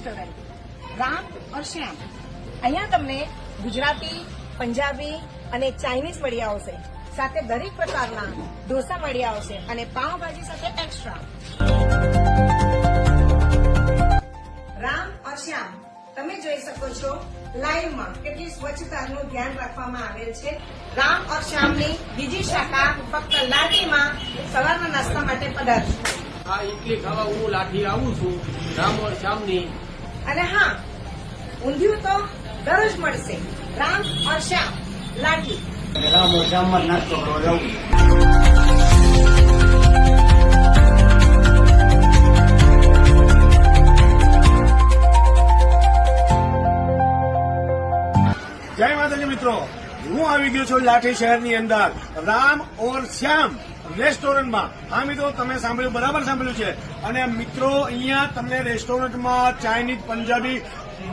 Restaurant Ram ઓર શ્યામ. અહીંયા તમને ગુજરાતી, પંજાબી અને ચાઇનીઝ મળી આવશે. સાથે દરેક પ્રકારના ઢોસા મળી આવશે અને પાવભાજી સાથે એક્સ્ટ્રા. રામ ઓર શ્યામ તમે જોઈ શકો છો લાઈવમાં કેટલી સ્વચ્છતાનું ધ્યાન રાખવામાં આવેલ છે. રામ ઓર શ્યામની બીજી શાખા ફક્ત લાઠીમાં સવારના નાસ્તા માટે પધારશે. આ ઇડલી ખાવા હું લાઠી આવું છું રામ ઓર શ્યામની. અને હા, ઊંધિયું તો દરરોજ મળશે. રામ ઓર શ્યામ લાઠી. રામ ઓર શ્યામમાં નાસ્તો કરવા જવું. જય માતાજી મિત્રો, હું આવી ગયો છું લાઠી શહેરની અંદર રામ ઓર શ્યામ રેસ્ટોરન્ટમાં. હા મિત્રો, તમે સાંભળ્યું, બરાબર સાંભળ્યું છે. અને મિત્રો, અહીંયા તમને રેસ્ટોરન્ટમાં ચાઇનીઝ, પંજાબી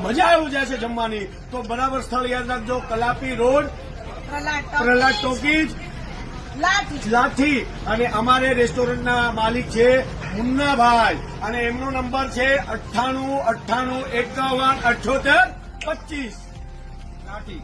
મજા આવી જાય છે જમવાની. તો બરાબર સ્થળ યાદ રાખજો, કલાપી રોડ, પ્રહલાદ ટોકીઝ, લાઠી. અને અમારે રેસ્ટોરન્ટના માલિક છે મુન્નાભાઈ અને એમનો નંબર છે 98 98 51 78 25. લાઠી.